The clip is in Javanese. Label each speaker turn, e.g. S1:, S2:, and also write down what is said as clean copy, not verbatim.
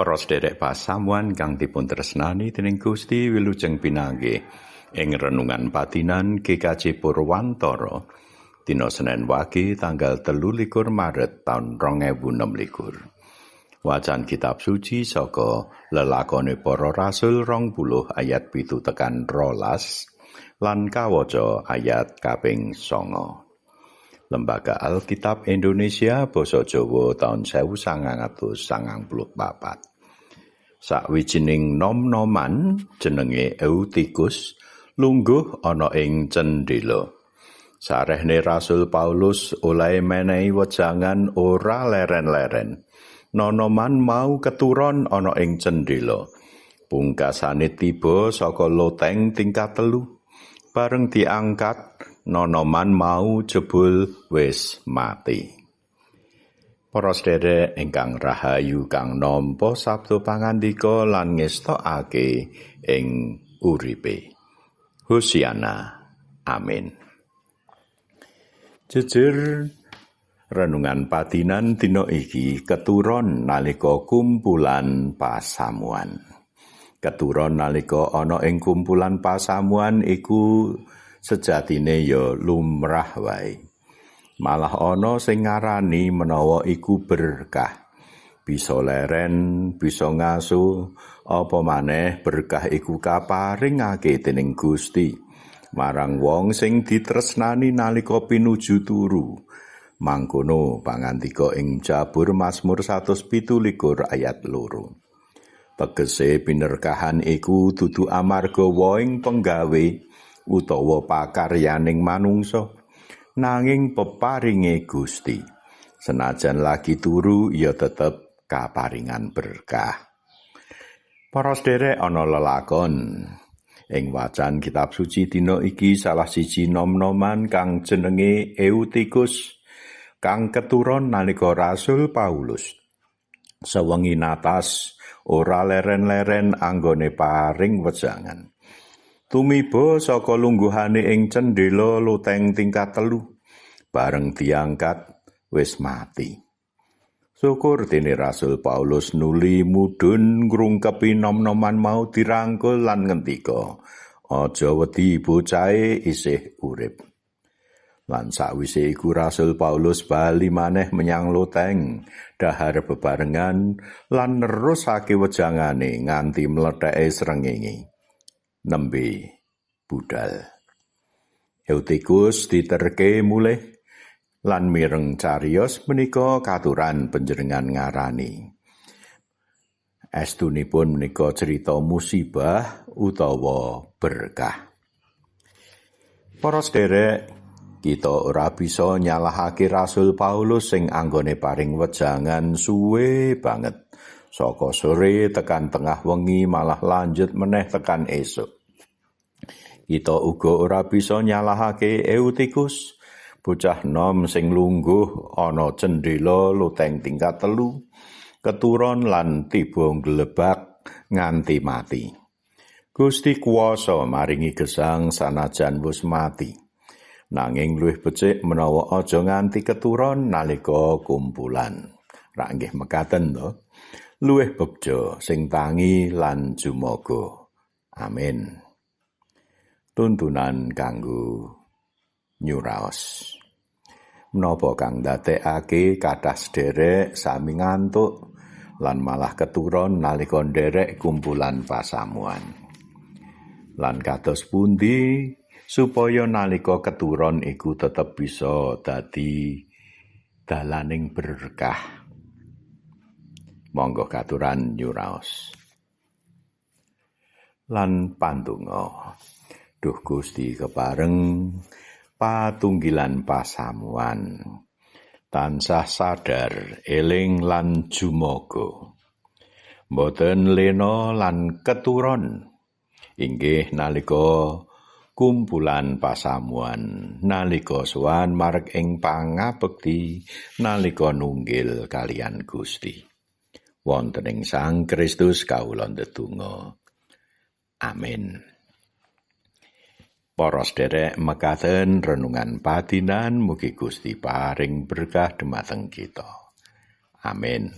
S1: Para sedherek pasamuan kang dipun tresnani dening Gusti wilujeng pinanggih ing renungan patinan GKJ Purwantara dina Senin Wage tanggal 23 Maret taun 2026. Wacan kitab suci saka Lelakone Para Rasul 20 ayat 7 tekan 12 lan kawaca ayat kaping 9. Lembaga Alkitab Indonesia Basa Jawa taun 1994. Sakwijining nom-noman jenenge Eutikus lungguh ana ing cendhela. Sarehne Rasul Paulus oleh menehi wejangan ora leren-leren. Nonoman mau keturon ana ing cendhela. Pungkasane tiba saka loteng tingkat 3. Bareng diangkat, nonoman mau jebul wis mati. Para sedherek ingkang rahayu kang nampa sabda pangandika lan ngestokake ing uripe. Hosiana. Amin. Jejer renungan patinan dina iki keturon nalika kumpulan pasamuan. Keturon nalika ana ing kumpulan pasamuan iku sejatine ya lumrah wae. Malah ana sing ngarani menawa iku berkah. Bisa leren, bisa ngaso, apa maneh berkah iku kaparingake dening Gusti marang wong sing ditresnani nalika pinuju turu. Mangkono pangandika ing Jabur Mazmur 117 ayat 2. Tegese pinerkahan iku dudu amarga woing penggawe utawa pakaryaning manungsa, nanging peparinge Gusti. Senajan lagi turu ya tetep kaparingan berkah. Para sedherek ana lelakon ing wacan kitab suci dina iki salah siji nom-noman kang jenenge Eutikus kang keturon nalika Rasul Paulus. Sewengi natas ora leren-leren anggone paring wejangan. Tumiba saka lungguhane ing cendhela loteng tingkat 3, bareng diangkat wis mati. Syukur dene Rasul Paulus nuli mudhun ngrungkepi nom-noman mau dirangkul lan ngendika, "Aja wedi, bocahe isih urip." Lan sakwise iku Rasul Paulus bali maneh menyang loteng dahar bebarengan lan nerusake wejangane nganti mletheke srengenge. Nembe budal. Eutikus diterke mulih lan mireng cariyos menika katuran panjenengan ngarani. Estunipun menika cerita musibah utawa berkah. Para sedherek, kita ora bisa nyalahake Rasul Paulus sing anggone paring wejangan suwe banget. Saka sore tekan tengah wengi malah lanjut meneh tekan esuk. Kita uga ora bisa nyalahake Eutikus, bocah nom sing lungguh ana cendhela loteng tingkat 3, keturon lan tiba glebak nganti mati. Gusti kuwasa maringi gesang sanajan wis mati. Nanging luwih becik menawa aja nganti keturon nalika kumpulan. Rak nggih mekaten to. Luwih begja sing tangi lan jumaga. Amin. Tuntunan kanggo nyuraos. Menapa kang ndadekake kathah sedherek sami ngantuk lan malah keturon nalika nderek kumpulan pasamuan. Lan kados pundi supaya nalika keturon iku tetep bisa dadi dalaning berkah. Monggo katuran nyuraos. Lan pandonga. Duh Gusti kepareng patunggilan pasamuan. Tansah sadar, eling lan jumaga. Mboten lena lan keturon. Inggih nalika kumpulan pasamuan, nalika sowan marek ing pangabekti, nalika nunggil kalian Gusti. Wonten ing Sang Kristus kawula ndedonga. Amin. Para sedherek mekaten renungan patinan mugi Gusti paring berkah dhumateng kita. Amin.